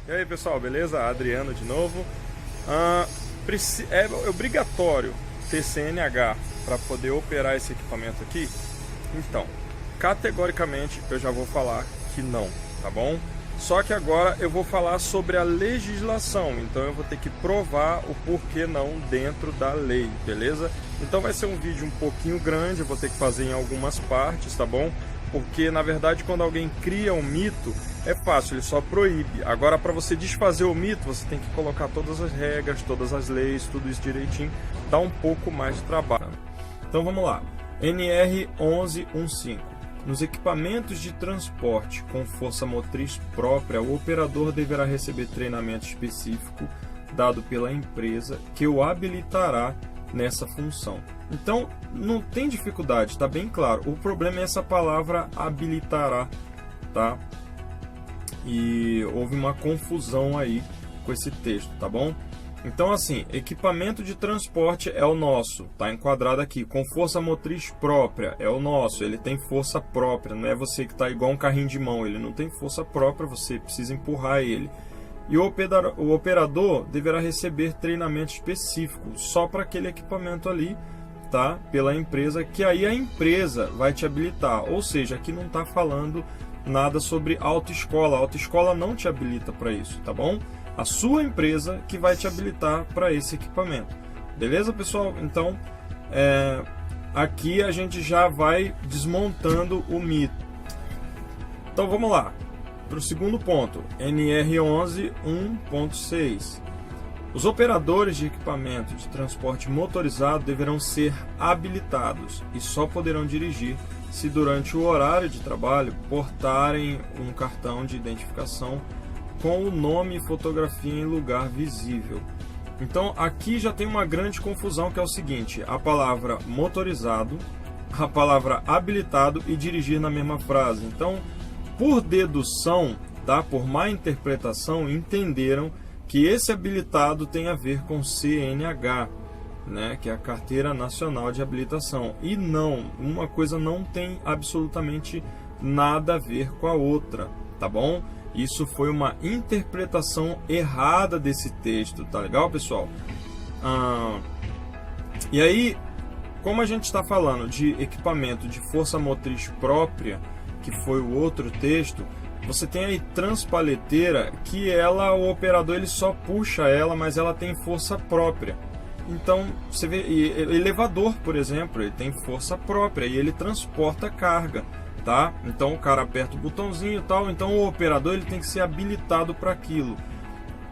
E aí pessoal, beleza? Adriano de novo. É obrigatório ter CNH para poder operar esse equipamento aqui? Então, categoricamente eu já vou falar que não, tá bom? Só que agora eu vou falar sobre a legislação, então eu vou ter que provar o porquê não dentro da lei, beleza? Então vai ser um vídeo um pouquinho grande, eu vou ter que fazer em algumas partes, tá bom? Porque na verdade quando alguém cria um mito, é fácil, ele só proíbe. Agora para você desfazer o mito, você tem que colocar todas as regras, todas as leis, tudo isso direitinho, dá um pouco mais de trabalho. Então vamos lá, NR 1115. Nos equipamentos de transporte com força motriz própria, o operador deverá receber treinamento específico dado pela empresa que o habilitará nessa função. Então, não tem dificuldade, está bem claro. O problema é essa palavra habilitará, tá? E houve uma confusão aí com esse texto, tá bom? Então, assim, equipamento de transporte é o nosso, tá enquadrado aqui. Com força motriz própria é o nosso, ele tem força própria, não é você que está igual um carrinho de mão, ele não tem força própria, você precisa empurrar ele. E o operador deverá receber treinamento específico só para aquele equipamento ali, tá? Pela empresa, que aí a empresa vai te habilitar. Ou seja, aqui não está falando nada sobre autoescola, a autoescola não te habilita para isso, tá bom? A sua empresa que vai te habilitar para esse equipamento. Beleza, pessoal? Então, aqui a gente já vai desmontando o mito. Então, vamos lá. Para o segundo ponto, NR11 1.6. Os operadores de equipamento de transporte motorizado deverão ser habilitados e só poderão dirigir se durante o horário de trabalho portarem um cartão de identificação com o nome e fotografia em lugar visível. Então aqui já tem uma grande confusão, que é o seguinte: a palavra motorizado, a palavra habilitado e dirigir na mesma frase. Então, por dedução, tá? Por má interpretação, entenderam que esse habilitado tem a ver com CNH, né? Que é a Carteira Nacional de Habilitação. E não, uma coisa não tem absolutamente nada a ver com a outra, tá bom? Isso foi uma interpretação errada desse texto, tá legal, pessoal? E aí, como a gente está falando de equipamento de força motriz própria, que foi o outro texto, você tem aí transpaleteira, que ela, o operador ele só puxa ela, mas ela tem força própria. Então, você vê, elevador, por exemplo, ele tem força própria e ele transporta carga. Tá? Então o cara aperta o botãozinho e tal, então o operador ele tem que ser habilitado para aquilo.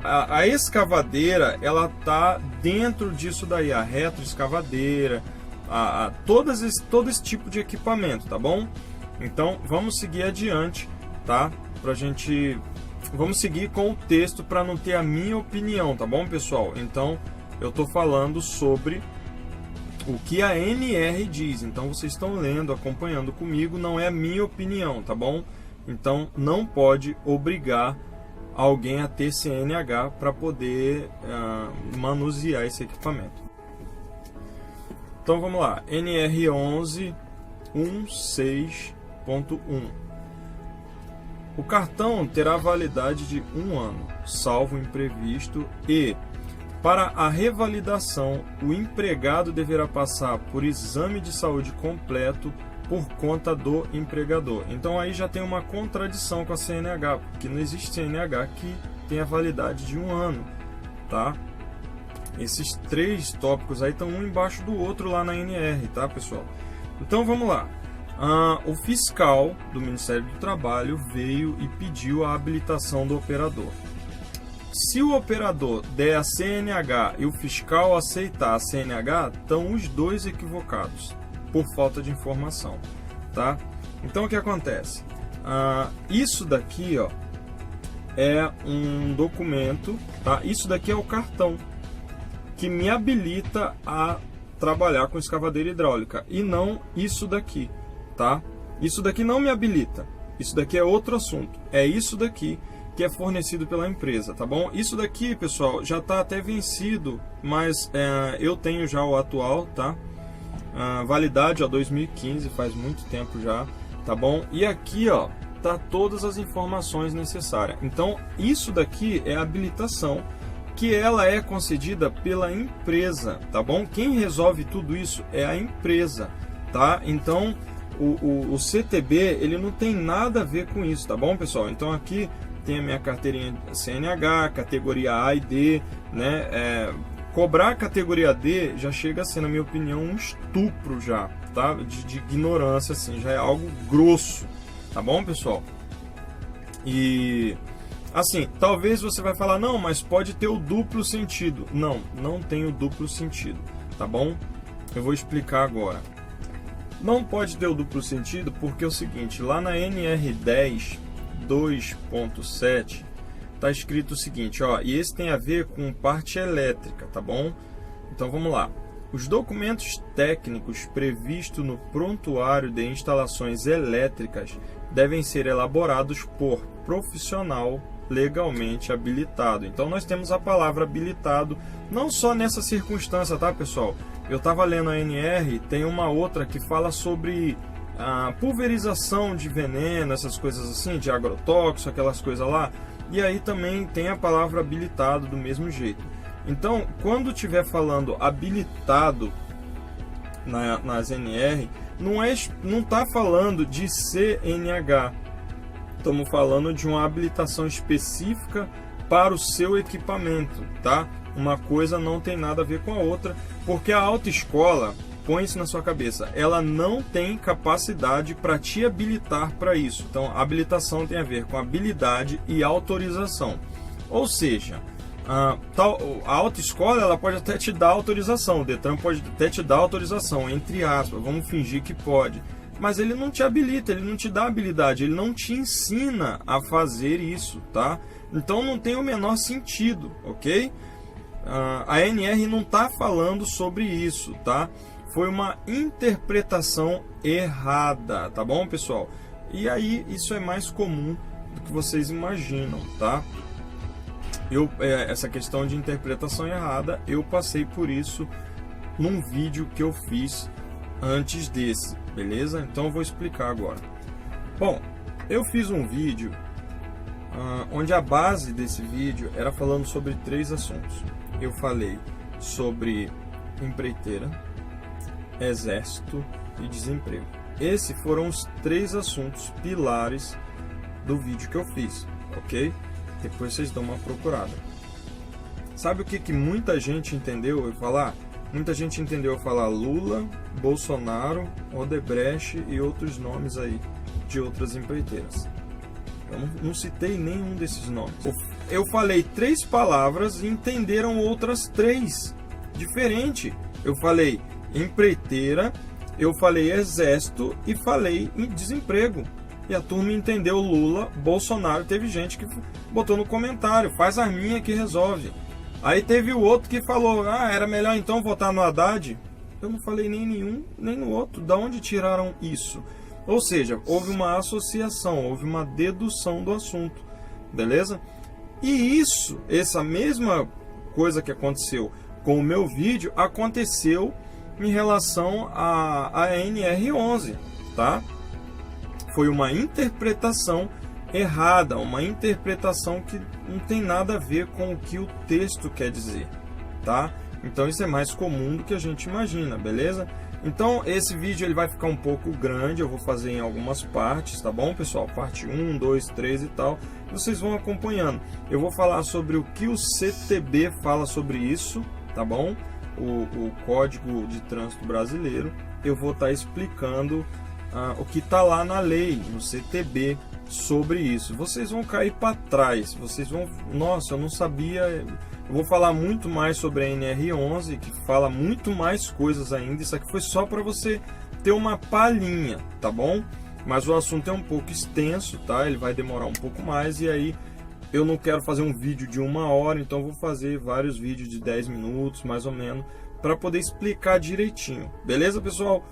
A escavadeira, ela tá dentro disso daí, a retroescavadeira, todo esse tipo de equipamento, tá bom? Então vamos seguir adiante, tá? Vamos seguir com o texto para não ter a minha opinião, tá bom, pessoal? Então eu tô falando sobre o que a NR diz, então vocês estão lendo, acompanhando comigo, não é a minha opinião, tá bom? Então não pode obrigar alguém a ter CNH para poder manusear esse equipamento. Então vamos lá, NR 11 16.1. O cartão terá validade de 1 ano, salvo imprevisto, e para a revalidação, o empregado deverá passar por exame de saúde completo por conta do empregador. Então aí já tem uma contradição com a CNH, porque não existe CNH que tenha validade de 1 ano, tá? Esses 3 tópicos aí estão um embaixo do outro lá na NR, tá, pessoal? Então vamos lá. O fiscal do Ministério do Trabalho veio e pediu a habilitação do operador. Se o operador der a CNH e o fiscal aceitar a CNH, estão os dois equivocados, por falta de informação, tá? Então o que acontece? Isso daqui, ó, é um documento, tá? Isso daqui é o cartão que me habilita a trabalhar com escavadeira hidráulica, e não isso daqui, tá? Isso daqui não me habilita, isso daqui é outro assunto, é isso daqui que é fornecido pela empresa, tá bom? Isso daqui, pessoal, já está até vencido, mas eu tenho já o atual, tá? Validade, ó, 2015, faz muito tempo já, tá bom? E aqui, ó, habilitar todas as informações necessárias. Então, isso daqui é a habilitação, que ela é concedida pela empresa, tá bom? Quem resolve tudo isso é a empresa, tá? Então, o CTB, ele não tem nada a ver com isso, tá bom, pessoal? Então, aqui tem a minha carteirinha CNH, categoria A e D, né? Cobrar a categoria D já chega a ser, na minha opinião, um estupro já, tá? De ignorância, assim, já é algo grosso, tá bom, pessoal? E, assim, talvez você vai falar, não, mas pode ter o duplo sentido. Não, não tem o duplo sentido, tá bom? Eu vou explicar agora. Não pode ter o duplo sentido porque é o seguinte, lá na NR10 2.7 tá escrito o seguinte, ó, e esse tem a ver com parte elétrica, tá bom? Então vamos lá. Os documentos técnicos previstos no prontuário de instalações elétricas devem ser elaborados por profissional legalmente habilitado. Então nós temos a palavra habilitado, não só nessa circunstância, tá, pessoal? Eu estava lendo a NR, tem uma outra que fala sobre a pulverização de veneno, essas coisas assim, de agrotóxico, aquelas coisas lá. E aí também tem a palavra habilitado do mesmo jeito. Então, quando estiver falando habilitado nas NR, não está falando de CNH. Estamos falando de uma habilitação específica para o seu equipamento, tá? Uma coisa não tem nada a ver com a outra, porque a autoescola, põe isso na sua cabeça, ela não tem capacidade para te habilitar para isso. Então, a habilitação tem a ver com habilidade e autorização. Ou seja, a autoescola ela pode até te dar autorização, o Detran pode até te dar autorização, entre aspas, vamos fingir que pode. Mas ele não te habilita, ele não te dá habilidade, ele não te ensina a fazer isso, tá? Então não tem o menor sentido, ok? A NR não está falando sobre isso, tá? Foi uma interpretação errada, tá bom, pessoal? E aí, isso é mais comum do que vocês imaginam, tá? Essa questão de interpretação errada, eu passei por isso num vídeo que eu fiz antes desse, beleza? Então eu vou explicar agora. Bom, eu fiz um vídeo onde a base desse vídeo era falando sobre 3 assuntos. Eu falei sobre empreiteira, exército e desemprego. Esses foram os 3 assuntos pilares do vídeo que eu fiz, ok? Depois vocês dão uma procurada. Sabe o que muita gente entendeu eu falar? Muita gente entendeu eu falar Lula, Bolsonaro, Odebrecht e outros nomes aí de outras empreiteiras. Eu não citei nenhum desses nomes. Eu falei 3 palavras e entenderam outras 3 diferente. Eu falei empreiteira, eu falei exército e falei em desemprego. E a turma entendeu Lula, Bolsonaro. Teve gente que botou no comentário, faz a minha que resolve. Aí teve o outro que falou, era melhor então votar no Haddad. Eu não falei nem nenhum, nem no outro. Da onde tiraram isso? Ou seja, houve uma associação, houve uma dedução do assunto, beleza? E essa mesma coisa que aconteceu com o meu vídeo, aconteceu em relação à NR11, tá? Foi uma interpretação errada, uma interpretação que não tem nada a ver com o que o texto quer dizer, tá? Então isso é mais comum do que a gente imagina, beleza? Então esse vídeo ele vai ficar um pouco grande, eu vou fazer em algumas partes, tá bom, pessoal? Parte 1, 2, 3 e tal, vocês vão acompanhando. Eu vou falar sobre o que o CTB fala sobre isso, tá bom? O Código de Trânsito Brasileiro. Eu vou estar explicando o que está lá na lei, no CTB, sobre isso. Vocês vão cair para trás, vocês vão... Nossa, eu não sabia... Eu vou falar muito mais sobre a NR11, que fala muito mais coisas ainda. Isso aqui foi só para você ter uma palhinha, tá bom? Mas o assunto é um pouco extenso, tá? Ele vai demorar um pouco mais e aí eu não quero fazer um vídeo de 1 hora, então vou fazer vários vídeos de 10 minutos, mais ou menos, para poder explicar direitinho. Beleza, pessoal?